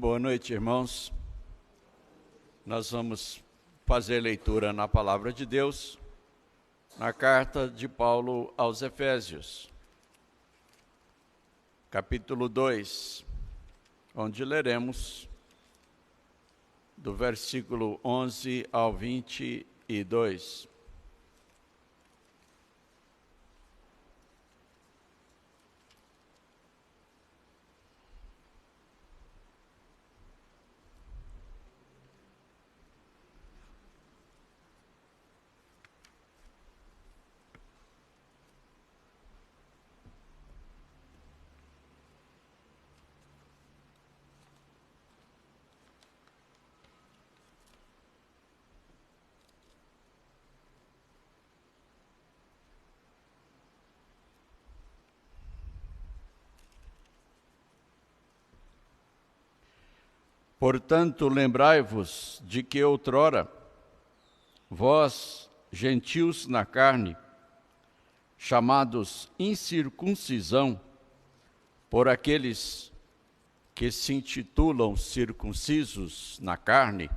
Boa noite, irmãos. Nós vamos fazer leitura na Palavra de Deus, na carta de Paulo aos Efésios, capítulo 2, onde leremos do versículo 11 ao 22. Portanto, lembrai-vos de que outrora, vós, gentios na carne, chamados incircuncisão, por aqueles que se intitulam circuncisos na carne,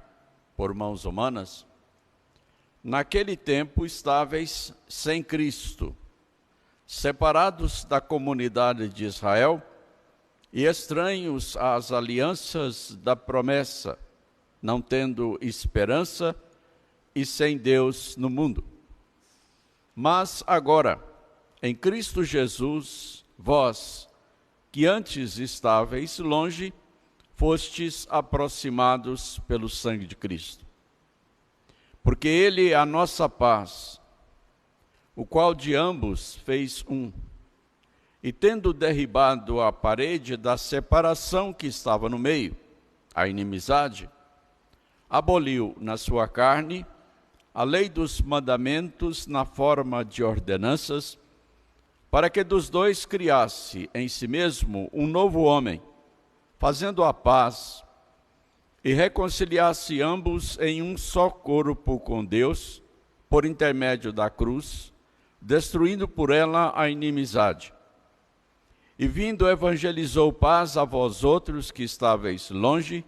por mãos humanas, naquele tempo estáveis sem Cristo, separados da comunidade de Israel, e estranhos às alianças da promessa, não tendo esperança e sem Deus no mundo. Mas agora, em Cristo Jesus, vós, que antes estáveis longe, fostes aproximados pelo sangue de Cristo. Porque Ele é a nossa paz, o qual de ambos fez um, e tendo derribado a parede da separação que estava no meio, a inimizade, aboliu na sua carne a lei dos mandamentos na forma de ordenanças, para que dos dois criasse em si mesmo um novo homem, fazendo a paz, e reconciliasse ambos em um só corpo com Deus, por intermédio da cruz, destruindo por ela a inimizade. E vindo evangelizou paz a vós outros que estáveis longe,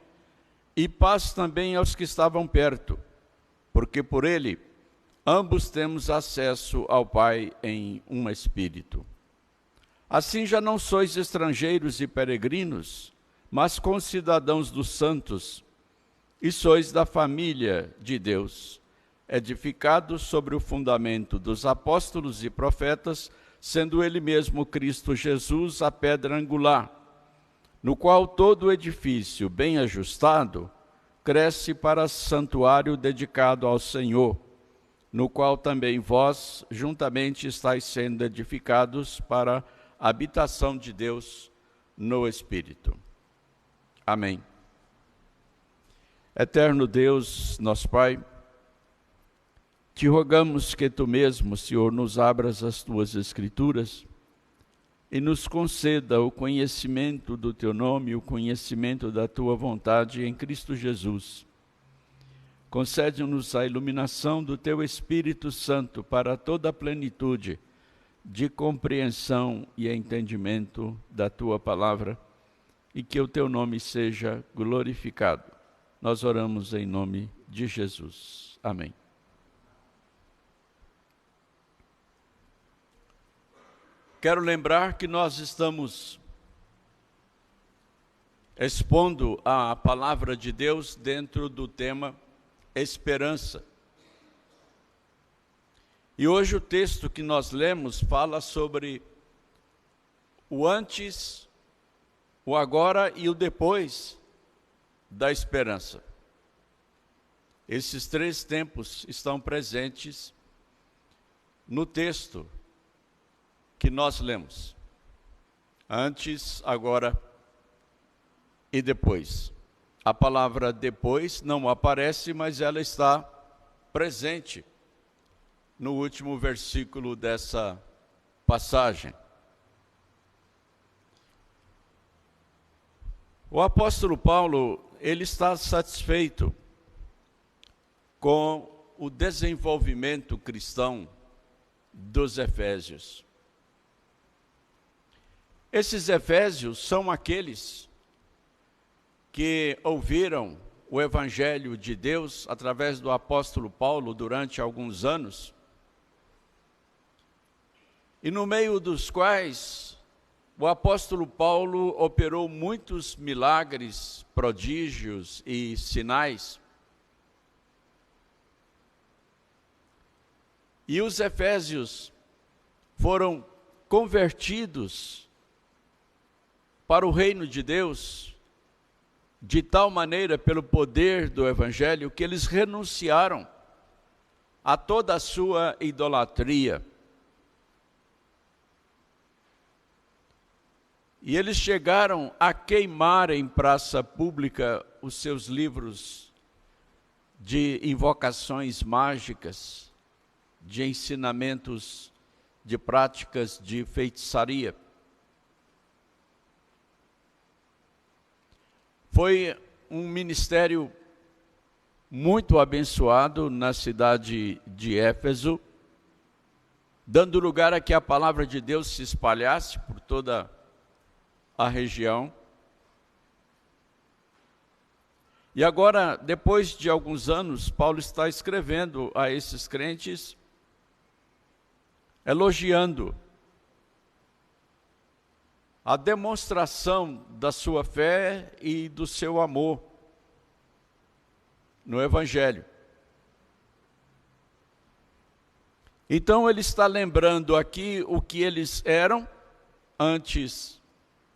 e paz também aos que estavam perto, porque por ele ambos temos acesso ao Pai em um Espírito. Assim já não sois estrangeiros e peregrinos, mas concidadãos dos santos, e sois da família de Deus, edificados sobre o fundamento dos apóstolos e profetas, sendo ele mesmo Cristo Jesus a pedra angular, no qual todo o edifício bem ajustado cresce para santuário dedicado ao Senhor, no qual também vós juntamente estáis sendo edificados para a habitação de Deus no Espírito. Amém. Eterno Deus, nosso Pai, te rogamos que Tu mesmo, Senhor, nos abras as Tuas Escrituras e nos conceda o conhecimento do Teu nome, o conhecimento da Tua vontade em Cristo Jesus. Concede-nos a iluminação do Teu Espírito Santo para toda a plenitude de compreensão e entendimento da Tua palavra e que o Teu nome seja glorificado. Nós oramos em nome de Jesus. Amém. Quero lembrar que nós estamos expondo a palavra de Deus dentro do tema esperança. E hoje o texto que nós lemos fala sobre o antes, o agora e o depois da esperança. Esses três tempos estão presentes no texto que nós lemos, antes, agora e depois. A palavra depois não aparece, mas ela está presente no último versículo dessa passagem. O apóstolo Paulo, ele está satisfeito com o desenvolvimento cristão dos Efésios. Esses Efésios são aqueles que ouviram o Evangelho de Deus através do apóstolo Paulo durante alguns anos, e no meio dos quais o apóstolo Paulo operou muitos milagres, prodígios e sinais. E os efésios foram convertidos para o reino de Deus de tal maneira pelo poder do Evangelho que eles renunciaram a toda a sua idolatria. E eles chegaram a queimar em praça pública os seus livros de invocações mágicas, de ensinamentos de práticas de feitiçaria. Foi um ministério muito abençoado na cidade de Éfeso, dando lugar a que a palavra de Deus se espalhasse por toda a região. E agora, depois de alguns anos, Paulo está escrevendo a esses crentes, elogiando a demonstração da sua fé e do seu amor no Evangelho. Então ele está lembrando aqui o que eles eram antes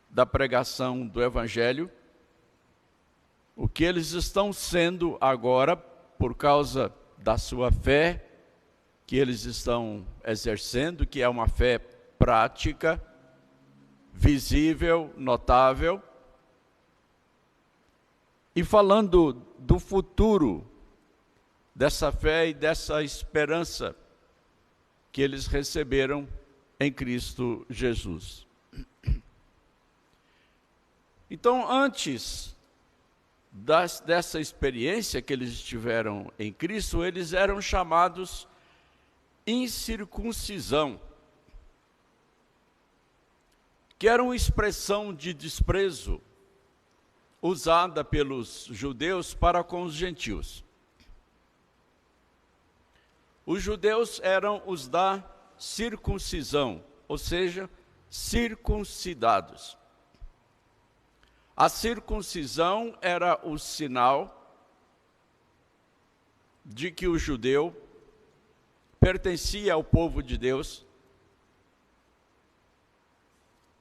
da pregação do Evangelho, o que eles estão sendo agora por causa da sua fé que eles estão exercendo, que é uma fé prática, visível, notável, e falando do futuro dessa fé e dessa esperança que eles receberam em Cristo Jesus. Então, antes dessa experiência que eles tiveram em Cristo, eles eram chamados incircuncisão, que era uma expressão de desprezo usada pelos judeus para com os gentios. Os judeus eram os da circuncisão, ou seja, circuncidados. A circuncisão era o sinal de que o judeu pertencia ao povo de Deus,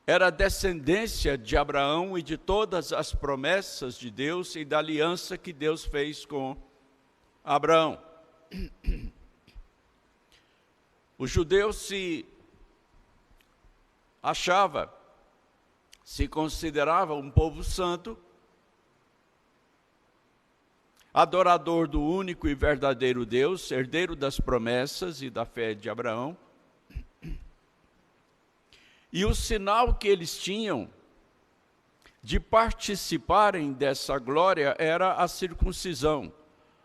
era descendência de Abraão e de todas as promessas de Deus e da aliança que Deus fez com Abraão. O judeu se considerava um povo santo, adorador do único e verdadeiro Deus, herdeiro das promessas e da fé de Abraão. E o sinal que eles tinham de participarem dessa glória era a circuncisão,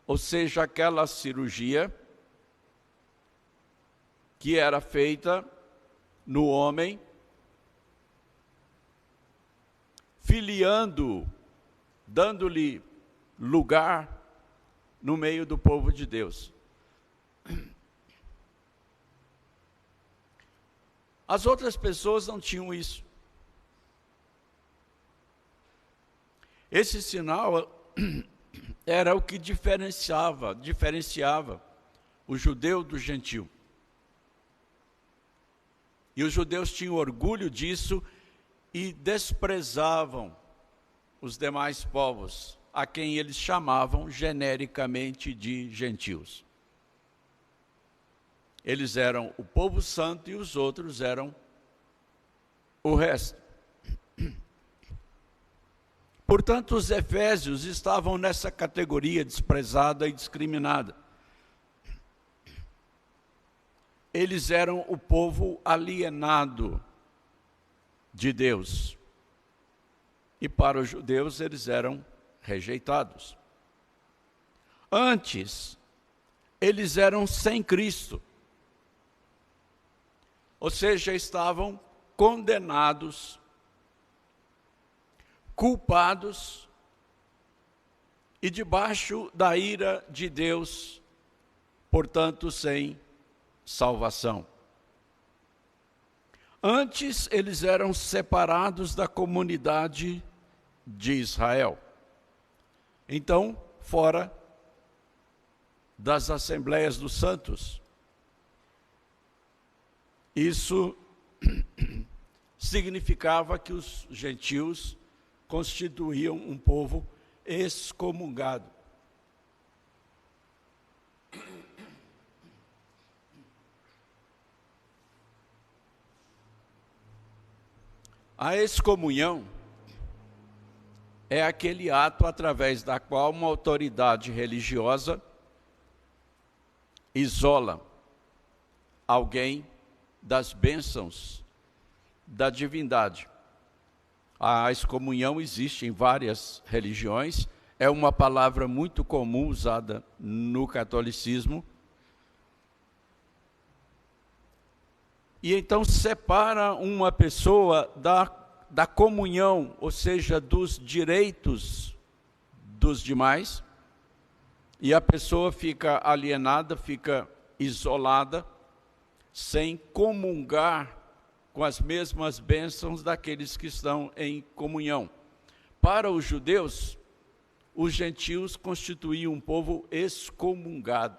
ou seja, aquela cirurgia que era feita no homem, filiando, dando-lhe lugar no meio do povo de Deus. As outras pessoas não tinham isso. Esse sinal era o que diferenciava o judeu do gentio. E os judeus tinham orgulho disso e desprezavam os demais povos, a quem eles chamavam genericamente de gentios. Eles eram o povo santo e os outros eram o resto. Portanto, os efésios estavam nessa categoria desprezada e discriminada. Eles eram o povo alienado de Deus. E para os judeus eles eram rejeitados. Antes, eles eram sem Cristo. Ou seja, estavam condenados, culpados e debaixo da ira de Deus, portanto, sem salvação. Antes, eles eram separados da comunidade de Israel. Então, fora das Assembleias dos Santos. Isso significava que os gentios constituíam um povo excomungado. A excomunhão é aquele ato através da qual uma autoridade religiosa isola alguém das bênçãos da divindade. A excomunhão existe em várias religiões, é uma palavra muito comum usada no catolicismo. E então separa uma pessoa da comunhão, ou seja, dos direitos dos demais, e a pessoa fica alienada, fica isolada, sem comungar com as mesmas bênçãos daqueles que estão em comunhão. Para os judeus, os gentios constituíam um povo excomungado,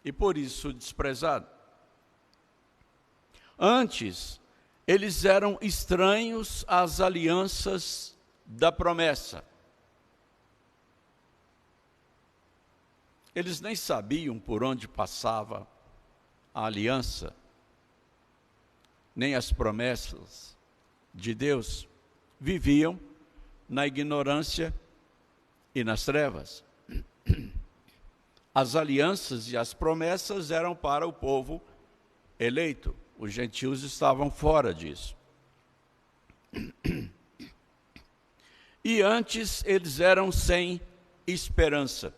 e por isso desprezado. Antes, eles eram estranhos às alianças da promessa. Eles nem sabiam por onde passava a aliança, nem as promessas de Deus. Viviam na ignorância e nas trevas. As alianças e as promessas eram para o povo eleito. Os gentios estavam fora disso. E antes eles eram sem esperança.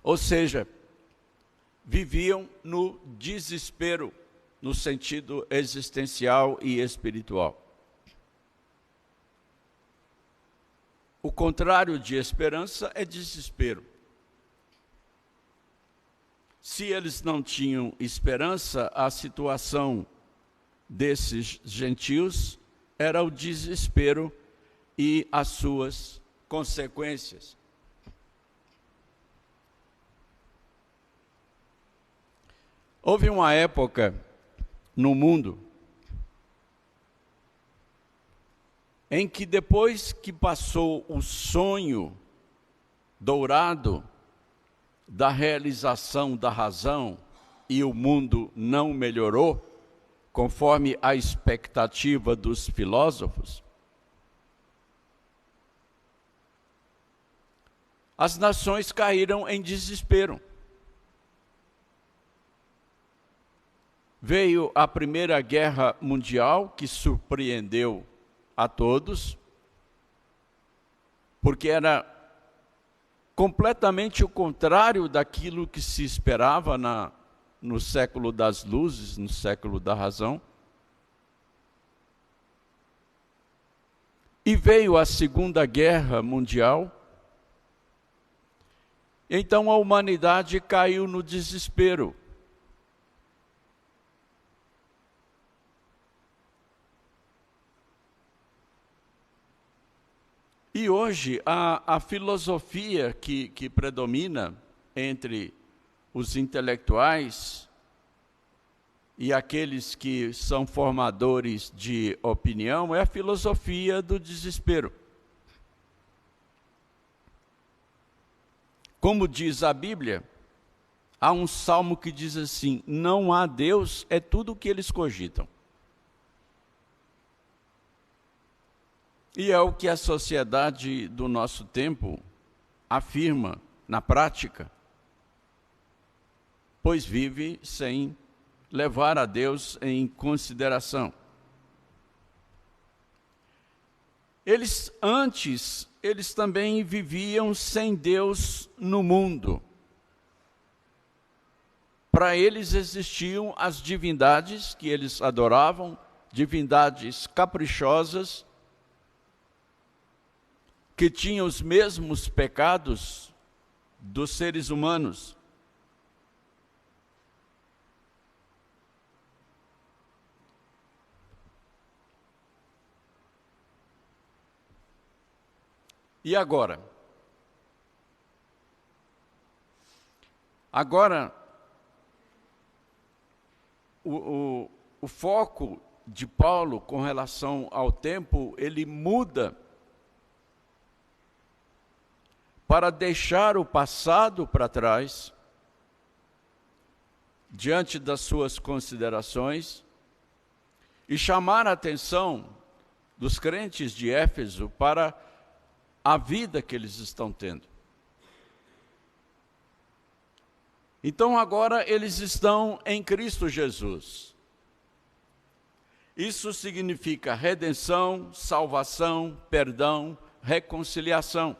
Ou seja, viviam no desespero, no sentido existencial e espiritual. O contrário de esperança é desespero. Se eles não tinham esperança, a situação desses gentios era o desespero e as suas consequências. Houve uma época no mundo em que, depois que passou o sonho dourado da realização da razão e o mundo não melhorou, conforme a expectativa dos filósofos, as nações caíram em desespero. Veio a Primeira Guerra Mundial, que surpreendeu a todos, porque era completamente o contrário daquilo que se esperava no século das luzes, no século da razão. E veio a Segunda Guerra Mundial. Então a humanidade caiu no desespero. E hoje, a filosofia que predomina entre os intelectuais e aqueles que são formadores de opinião é a filosofia do desespero. Como diz a Bíblia, há um salmo que diz assim: não há Deus, é tudo o que eles cogitam. E é o que a sociedade do nosso tempo afirma na prática, pois vive sem levar a Deus em consideração. Eles também viviam sem Deus no mundo. Para eles existiam as divindades que eles adoravam, divindades caprichosas, que tinha os mesmos pecados dos seres humanos. E agora? Agora, o foco de Paulo com relação ao tempo, ele muda para deixar o passado para trás, diante das suas considerações, e chamar a atenção dos crentes de Éfeso para a vida que eles estão tendo. Então agora eles estão em Cristo Jesus. Isso significa redenção, salvação, perdão, reconciliação.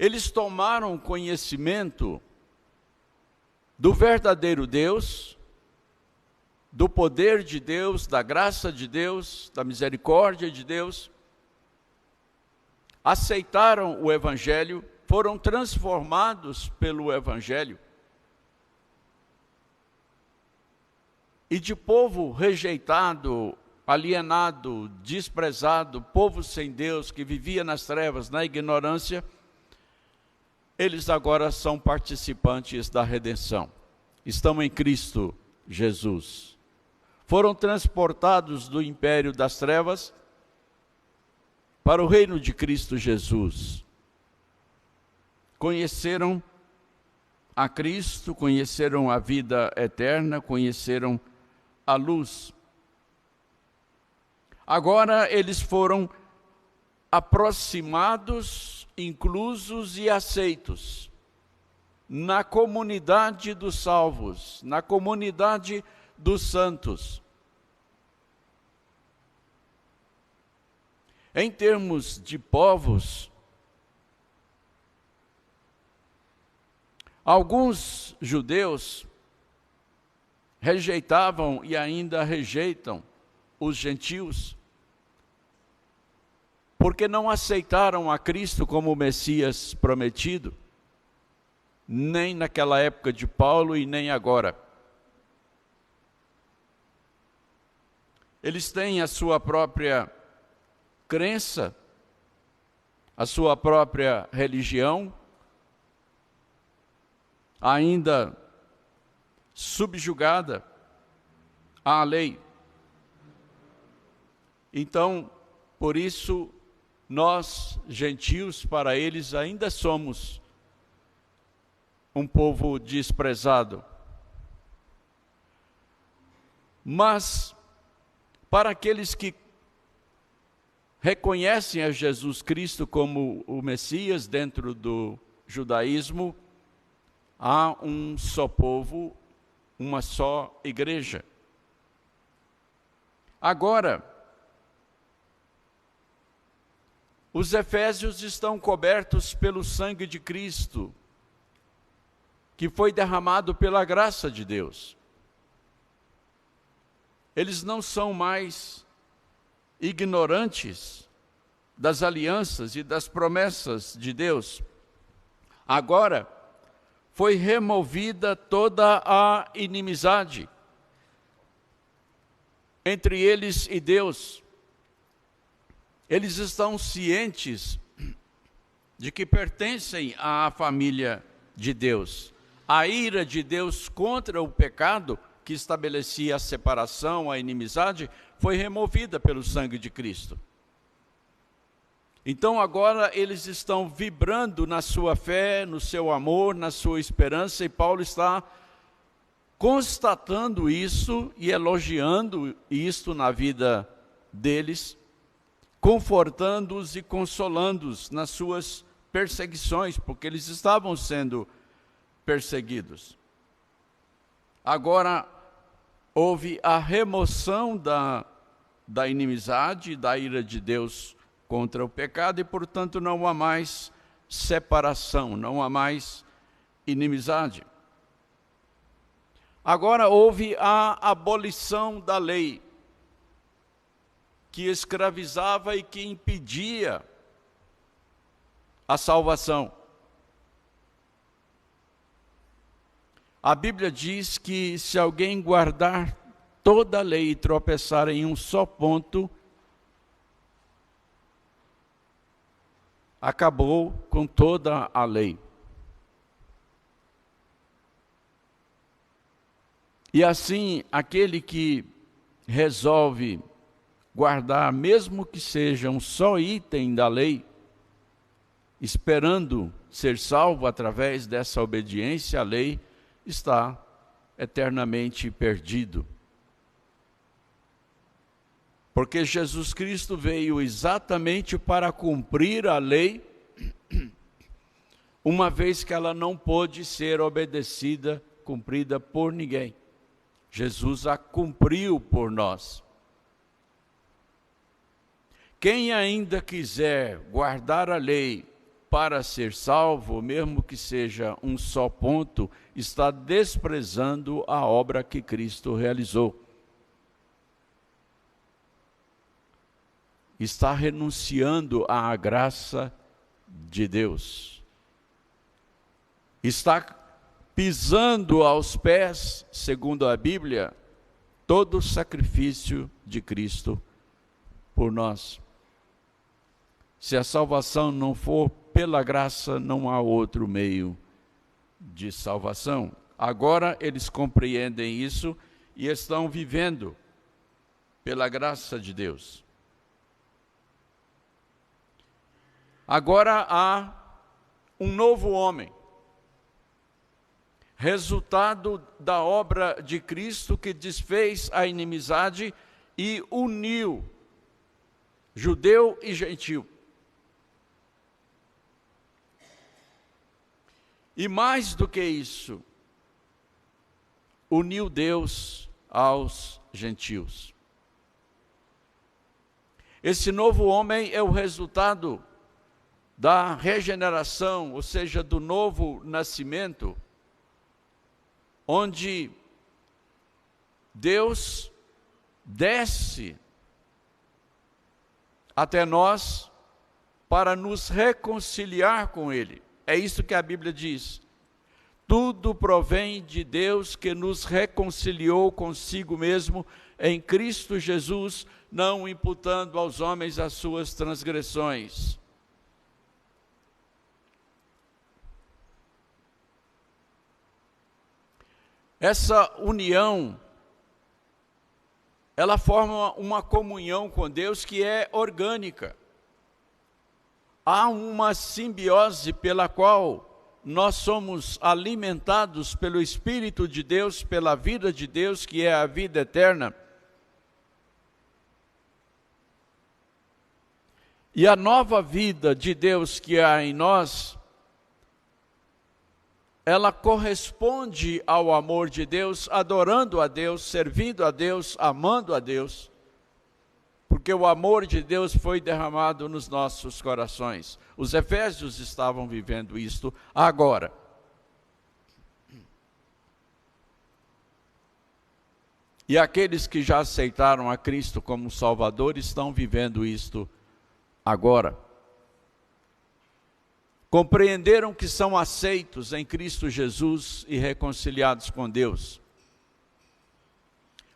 Eles tomaram conhecimento do verdadeiro Deus, do poder de Deus, da graça de Deus, da misericórdia de Deus, aceitaram o Evangelho, foram transformados pelo Evangelho, e de povo rejeitado, alienado, desprezado, povo sem Deus, que vivia nas trevas, na ignorância, eles agora são participantes da redenção. Estão em Cristo Jesus. Foram transportados do império das trevas para o reino de Cristo Jesus. Conheceram a Cristo, conheceram a vida eterna, conheceram a luz. Agora eles foram aproximados, inclusos e aceitos na comunidade dos salvos, na comunidade dos santos. Em termos de povos, alguns judeus rejeitavam e ainda rejeitam os gentios, porque não aceitaram a Cristo como o Messias prometido, nem naquela época de Paulo e nem agora. Eles têm a sua própria crença, a sua própria religião, ainda subjugada à lei. Então, por isso, nós, gentios, para eles ainda somos um povo desprezado. Mas, para aqueles que reconhecem a Jesus Cristo como o Messias dentro do judaísmo, há um só povo, uma só igreja. Agora, os efésios estão cobertos pelo sangue de Cristo, que foi derramado pela graça de Deus. Eles não são mais ignorantes das alianças e das promessas de Deus. Agora, foi removida toda a inimizade entre eles e Deus. Eles estão cientes de que pertencem à família de Deus. A ira de Deus contra o pecado, que estabelecia a separação, a inimizade, foi removida pelo sangue de Cristo. Então agora eles estão vibrando na sua fé, no seu amor, na sua esperança, e Paulo está constatando isso e elogiando isto na vida deles, confortando-os e consolando-os nas suas perseguições, porque eles estavam sendo perseguidos. Agora houve a remoção da inimizade, da ira de Deus contra o pecado, e portanto não há mais separação, não há mais inimizade. Agora houve a abolição da lei. que escravizava e que impedia a salvação. A Bíblia diz que se alguém guardar toda a lei e tropeçar em um só ponto, acabou com toda a lei. E assim, aquele que resolve guardar, mesmo que seja um só item da lei, esperando ser salvo através dessa obediência à lei, está eternamente perdido. Porque Jesus Cristo veio exatamente para cumprir a lei, uma vez que ela não pôde ser obedecida, cumprida por ninguém. Jesus a cumpriu por nós. Quem ainda quiser guardar a lei para ser salvo, mesmo que seja um só ponto, está desprezando a obra que Cristo realizou. Está renunciando à graça de Deus. Está pisando aos pés, segundo a Bíblia, todo o sacrifício de Cristo por nós. Se a salvação não for pela graça, não há outro meio de salvação. Agora eles compreendem isso e estão vivendo pela graça de Deus. Agora há um novo homem, resultado da obra de Cristo que desfez a inimizade e uniu judeu e gentil. E mais do que isso, uniu Deus aos gentios. Esse novo homem é o resultado da regeneração, ou seja, do novo nascimento, onde Deus desce até nós para nos reconciliar com Ele. É isso que a Bíblia diz. Tudo provém de Deus que nos reconciliou consigo mesmo em Cristo Jesus, não imputando aos homens as suas transgressões. Essa união, ela forma uma comunhão com Deus que é orgânica. Há uma simbiose pela qual nós somos alimentados pelo Espírito de Deus, pela vida de Deus, que é a vida eterna. E a nova vida de Deus que há em nós, ela corresponde ao amor de Deus, adorando a Deus, servindo a Deus, amando a Deus, porque o amor de Deus foi derramado nos nossos corações. Os efésios estavam vivendo isto agora. E aqueles que já aceitaram a Cristo como Salvador estão vivendo isto agora. Compreenderam que são aceitos em Cristo Jesus e reconciliados com Deus.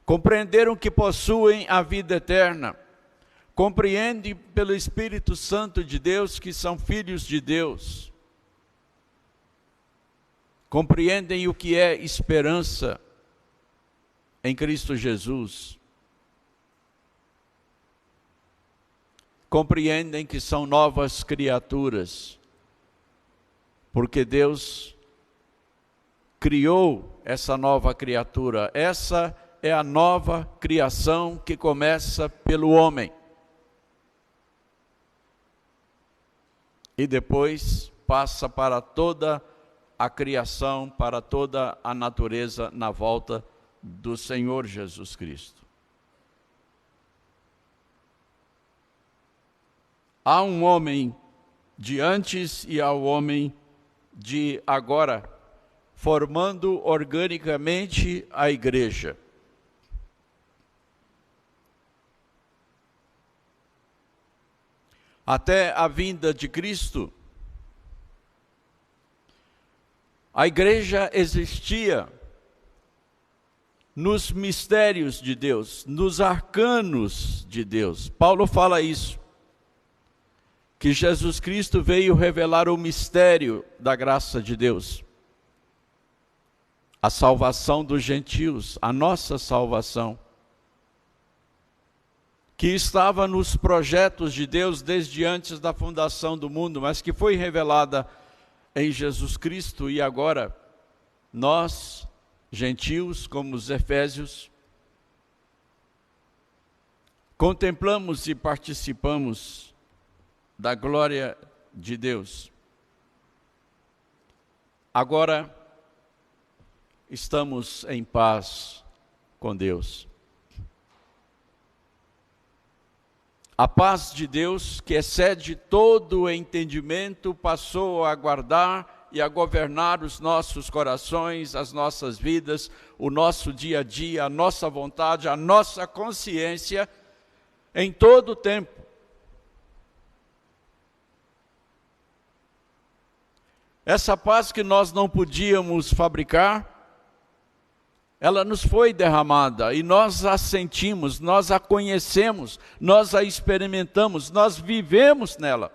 Compreenderam que possuem a vida eterna. Compreendem pelo Espírito Santo de Deus que são filhos de Deus. Compreendem o que é esperança em Cristo Jesus. Compreendem que são novas criaturas. Porque Deus criou essa nova criatura. Essa é a nova criação que começa pelo homem. E depois passa para toda a criação, para toda a natureza na volta do Senhor Jesus Cristo. Há um homem de antes e há um homem de agora, formando organicamente a igreja. até a vinda de Cristo, a igreja existia nos mistérios de Deus, nos arcanos de Deus. Paulo fala isso, que Jesus Cristo veio revelar o mistério da graça de Deus, a salvação dos gentios, a nossa salvação, que estava nos projetos de Deus desde antes da fundação do mundo, mas que foi revelada em Jesus Cristo, e agora nós, gentios, como os efésios, contemplamos e participamos da glória de Deus. Agora estamos em paz com Deus. A paz de Deus, que excede todo o entendimento, passou a guardar e a governar os nossos corações, as nossas vidas, o nosso dia a dia, a nossa vontade, a nossa consciência, em todo o tempo. Essa paz que nós não podíamos fabricar, ela nos foi derramada e nós a sentimos, nós a conhecemos, nós a experimentamos, nós vivemos nela.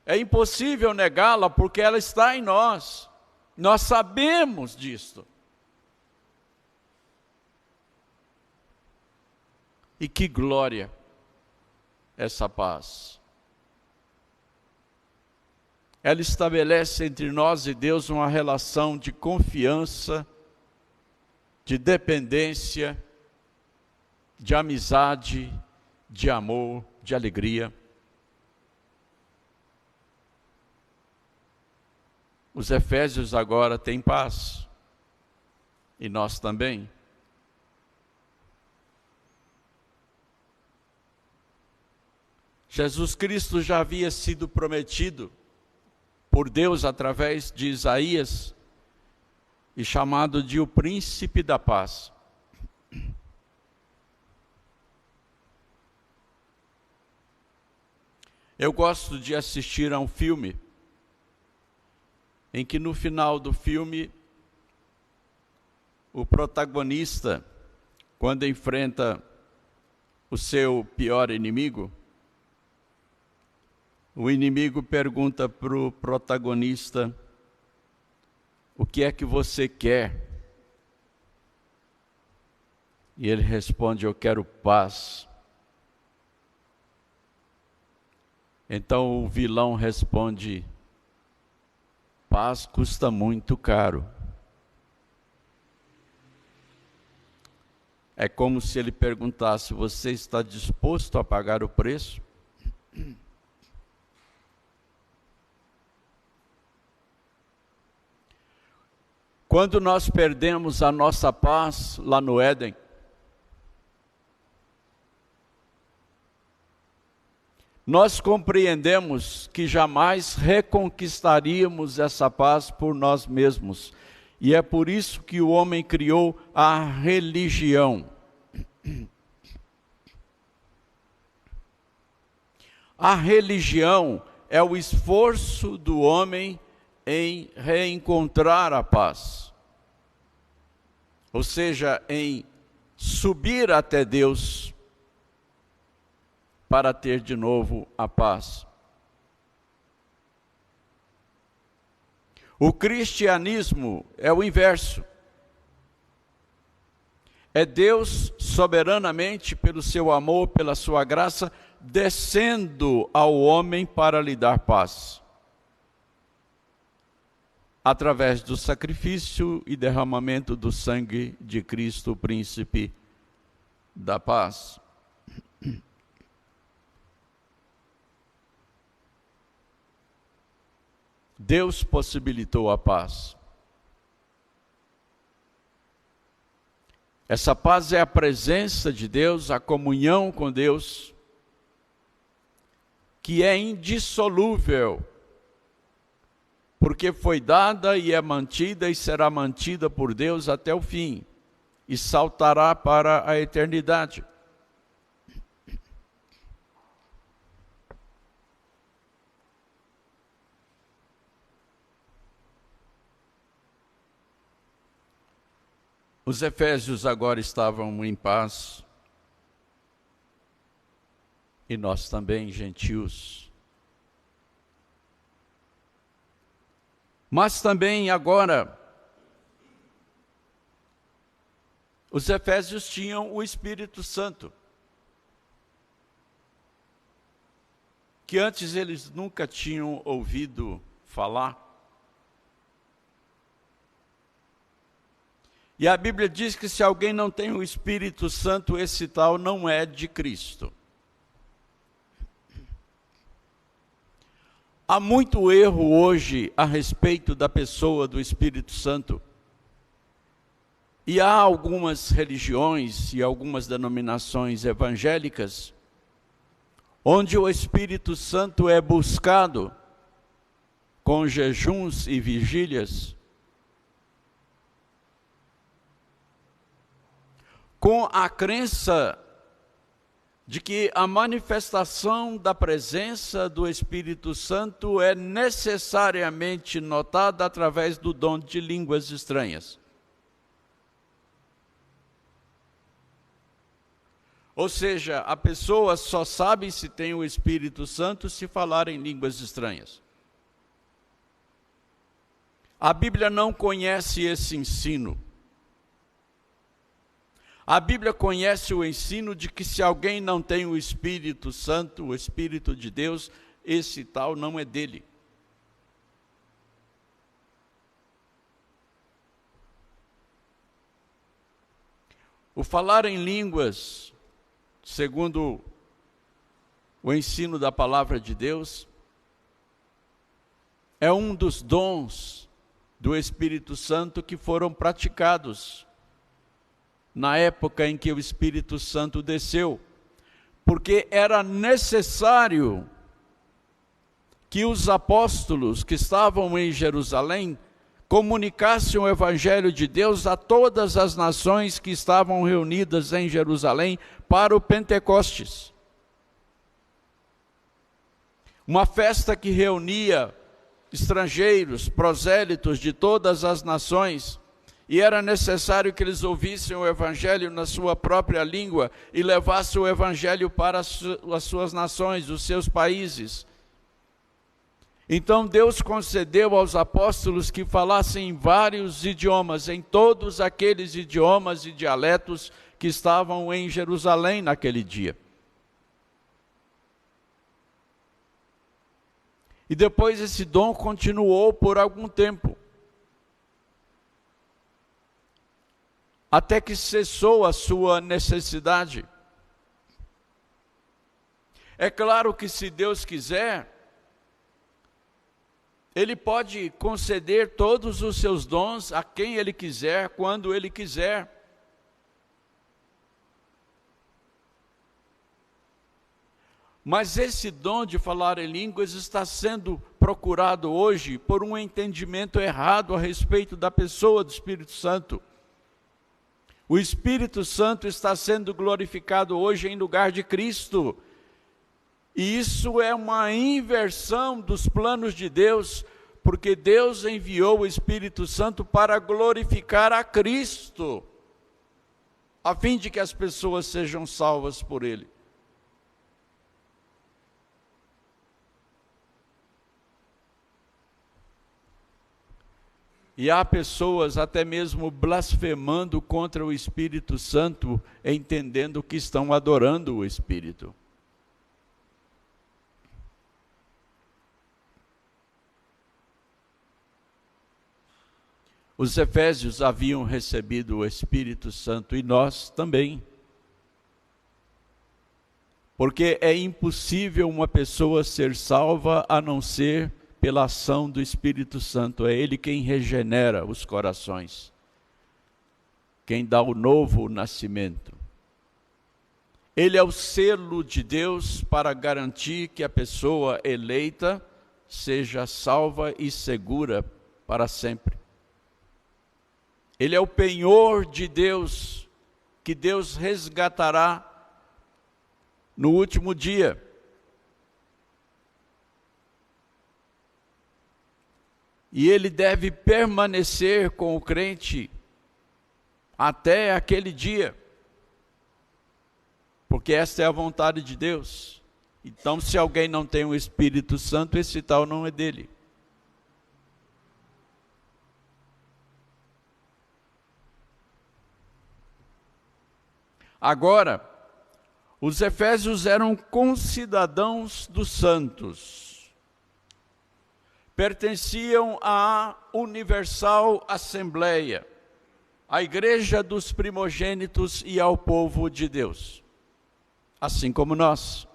É impossível negá-la porque ela está em nós. Nós sabemos disto. E que glória essa paz. Ela estabelece entre nós e Deus uma relação de confiança, de dependência, de amizade, de amor, de alegria. Os efésios agora têm paz, e nós também. Jesus Cristo já havia sido prometido por Deus através de Isaías e chamado de o príncipe da paz. Eu gosto de assistir a um filme em que no final do filme o protagonista, quando enfrenta o seu pior inimigo, o inimigo pergunta para o protagonista: o que é que você quer? E ele responde: eu quero paz. Então o vilão responde: paz custa muito caro. É como se ele perguntasse: você está disposto a pagar o preço? Quando nós perdemos a nossa paz lá no Éden, nós compreendemos que jamais reconquistaríamos essa paz por nós mesmos. E é por isso que o homem criou a religião. A religião é o esforço do homem em reencontrar a paz. Ou seja, em subir até Deus para ter de novo a paz. O cristianismo é o inverso. É Deus soberanamente, pelo seu amor, pela sua graça, descendo ao homem para lhe dar paz, através do sacrifício e derramamento do sangue de Cristo, o príncipe da paz. Deus possibilitou a paz. Essa paz é a presença de Deus, a comunhão com Deus, que é indissolúvel, porque foi dada e é mantida e será mantida por Deus até o fim, e saltará para a eternidade. Os efésios agora estavam em paz, e nós também, gentios. Mas também agora, os efésios tinham o Espírito Santo, que antes eles nunca tinham ouvido falar. E a Bíblia diz que se alguém não tem o Espírito Santo, esse tal não é de Cristo. Há muito erro hoje a respeito da pessoa do Espírito Santo. E há algumas religiões e algumas denominações evangélicas onde o Espírito Santo é buscado com jejuns e vigílias, com a crença de que a manifestação da presença do Espírito Santo é necessariamente notada através do dom de línguas estranhas. Ou seja, a pessoa só sabe se tem o Espírito Santo se falar em línguas estranhas. A Bíblia não conhece esse ensino. A Bíblia conhece o ensino de que se alguém não tem o Espírito Santo, o Espírito de Deus, esse tal não é dele. O falar em línguas, segundo o ensino da palavra de Deus, é um dos dons do Espírito Santo que foram praticados na época em que o Espírito Santo desceu, porque era necessário que os apóstolos que estavam em Jerusalém comunicassem o Evangelho de Deus a todas as nações que estavam reunidas em Jerusalém para o Pentecostes. Uma festa que reunia estrangeiros, prosélitos de todas as nações, e era necessário que eles ouvissem o Evangelho na sua própria língua e levassem o Evangelho para as suas nações, os seus países. Então Deus concedeu aos apóstolos que falassem em vários idiomas, em todos aqueles idiomas e dialetos que estavam em Jerusalém naquele dia. E depois esse dom continuou por algum tempo, até que cessou a sua necessidade. É claro que se Deus quiser, Ele pode conceder todos os seus dons a quem Ele quiser, quando Ele quiser. Mas esse dom de falar em línguas está sendo procurado hoje por um entendimento errado a respeito da pessoa do Espírito Santo. O Espírito Santo está sendo glorificado hoje em lugar de Cristo. E isso é uma inversão dos planos de Deus, porque Deus enviou o Espírito Santo para glorificar a Cristo, a fim de que as pessoas sejam salvas por Ele. E há pessoas até mesmo blasfemando contra o Espírito Santo, entendendo que estão adorando o Espírito. Os efésios haviam recebido o Espírito Santo e nós também. Porque é impossível uma pessoa ser salva a não ser pela ação do Espírito Santo. É Ele quem regenera os corações, quem dá o novo nascimento. Ele é o selo de Deus para garantir que a pessoa eleita seja salva e segura para sempre. Ele é o penhor de Deus, que Deus resgatará no último dia. E ele deve permanecer com o crente até aquele dia, porque esta é a vontade de Deus. Então, se alguém não tem o Espírito Santo, esse tal não é dele. Agora, os efésios eram concidadãos dos santos, pertenciam à Universal Assembleia, à Igreja dos Primogênitos e ao povo de Deus, assim como nós.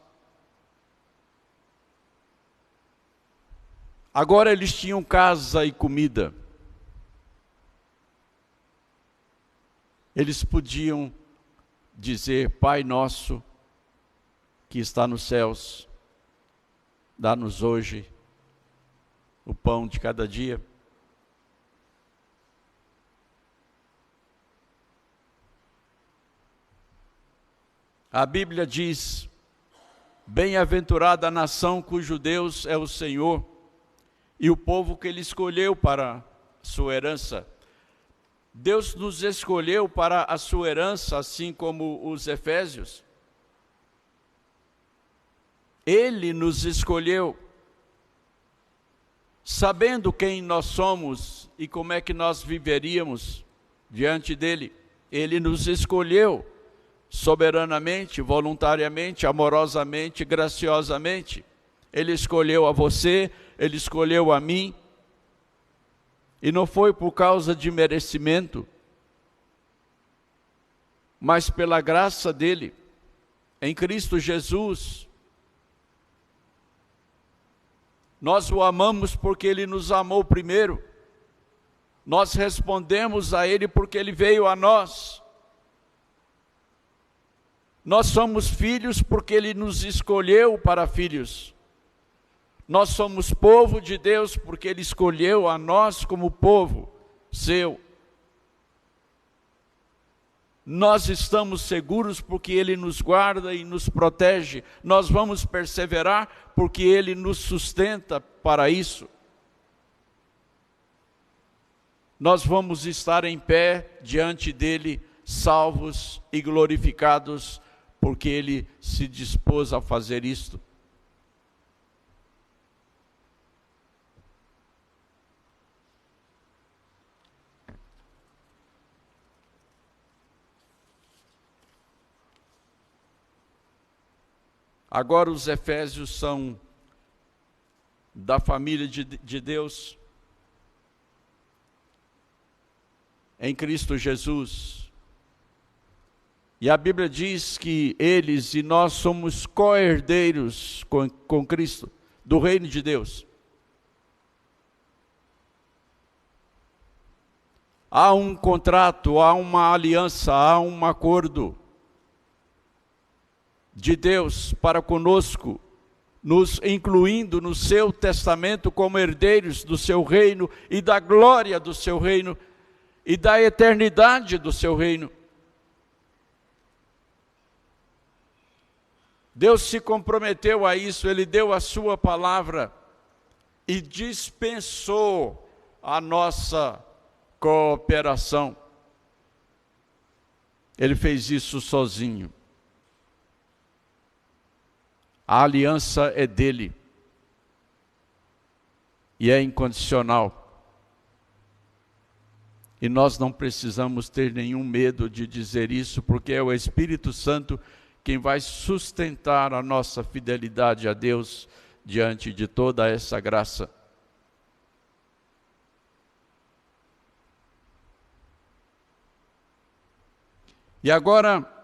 Agora eles tinham casa e comida. Eles podiam dizer: Pai nosso que está nos céus, dá-nos hoje o pão de cada dia. A Bíblia diz: bem-aventurada a nação cujo Deus é o Senhor, e o povo que Ele escolheu para sua herança. Deus nos escolheu para a sua herança, assim como os efésios. Ele nos escolheu, sabendo quem nós somos e como é que nós viveríamos diante dele. Ele nos escolheu soberanamente, voluntariamente, amorosamente, graciosamente. Ele escolheu a você, Ele escolheu a mim, e não foi por causa de merecimento, mas pela graça dele, em Cristo Jesus. Nós o amamos porque Ele nos amou primeiro, nós respondemos a Ele porque Ele veio a nós. Nós somos filhos porque Ele nos escolheu para filhos. Nós somos povo de Deus porque Ele escolheu a nós como povo seu. Nós estamos seguros porque Ele nos guarda e nos protege. Nós vamos perseverar porque Ele nos sustenta para isso. Nós vamos estar em pé diante dEle, salvos e glorificados, porque Ele se dispôs a fazer isto. Agora os efésios são da família de Deus, em Cristo Jesus. E a Bíblia diz que eles e nós somos co-herdeiros com Cristo, do reino de Deus. Há um contrato, há uma aliança, há um acordo de Deus para conosco, nos incluindo no seu testamento como herdeiros do seu reino e da glória do seu reino e da eternidade do seu reino. Deus se comprometeu a isso, Ele deu a sua palavra e dispensou a nossa cooperação. Ele fez isso sozinho. A aliança é dele e é incondicional. E nós não precisamos ter nenhum medo de dizer isso, porque é o Espírito Santo quem vai sustentar a nossa fidelidade a Deus diante de toda essa graça. E agora,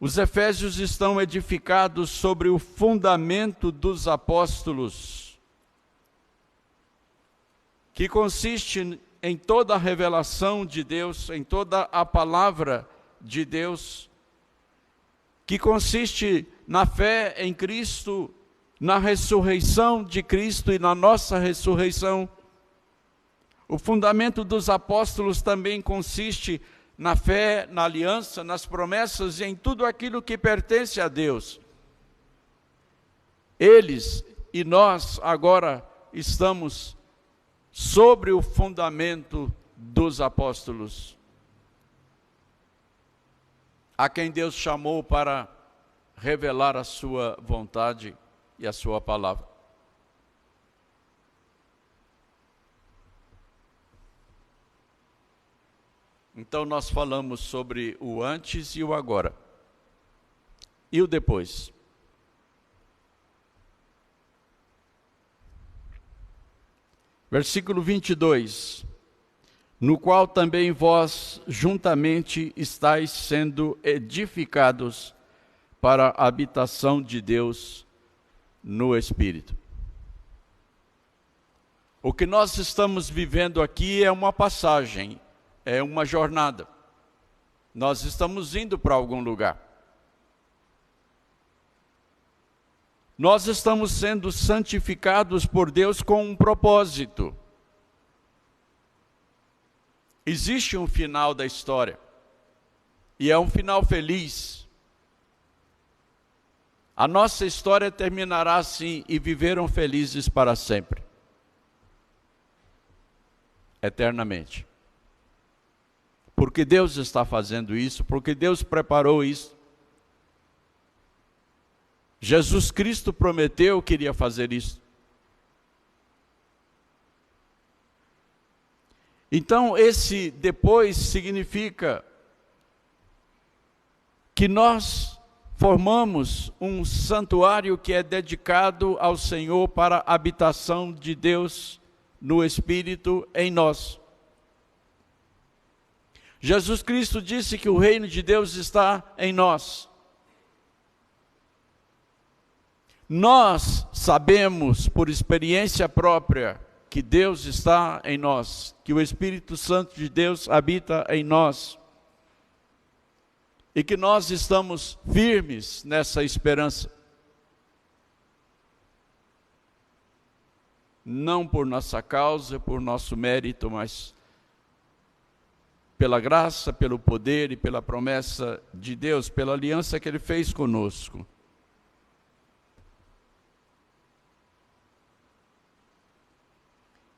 os efésios estão edificados sobre o fundamento dos apóstolos, que consiste em toda a revelação de Deus, em toda a palavra de Deus, que consiste na fé em Cristo, na ressurreição de Cristo e na nossa ressurreição. O fundamento dos apóstolos também consiste na fé, na aliança, nas promessas e em tudo aquilo que pertence a Deus. Eles e nós agora estamos sobre o fundamento dos apóstolos. a quem Deus chamou para revelar a sua vontade e a sua palavra. Então nós falamos sobre o antes e o agora. E o depois. Versículo 22. No qual também vós juntamente estáis sendo edificados para a habitação de Deus no Espírito. O que nós estamos vivendo aqui é uma passagem, é uma jornada. Nós estamos indo para algum lugar. Nós estamos sendo santificados por Deus com um propósito. Existe um final da história, e é um final feliz. A nossa história terminará assim, e viveram felizes para sempre, eternamente. Porque Deus está fazendo isso, porque Deus preparou isso. Jesus Cristo prometeu que iria fazer isso. Então, esse depois significa que nós formamos um santuário que é dedicado ao Senhor para a habitação de Deus no Espírito em nós. Jesus Cristo disse que o reino de Deus está em nós. Nós sabemos por experiência própria que Deus está em nós, que o Espírito Santo de Deus habita em nós, e que nós estamos firmes nessa esperança. Não por nossa causa, por nosso mérito, mas pela graça, pelo poder e pela promessa de Deus, pela aliança que Ele fez conosco.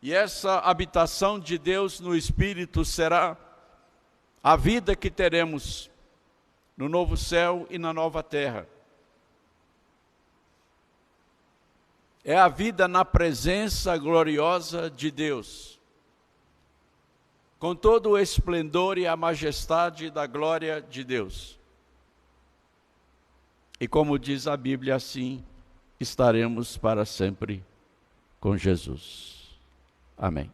E essa habitação de Deus no Espírito será a vida que teremos no novo céu e na nova terra. É a vida na presença gloriosa de Deus, com todo o esplendor e a majestade da glória de Deus. E como diz a Bíblia, assim estaremos para sempre com Jesus. Amém.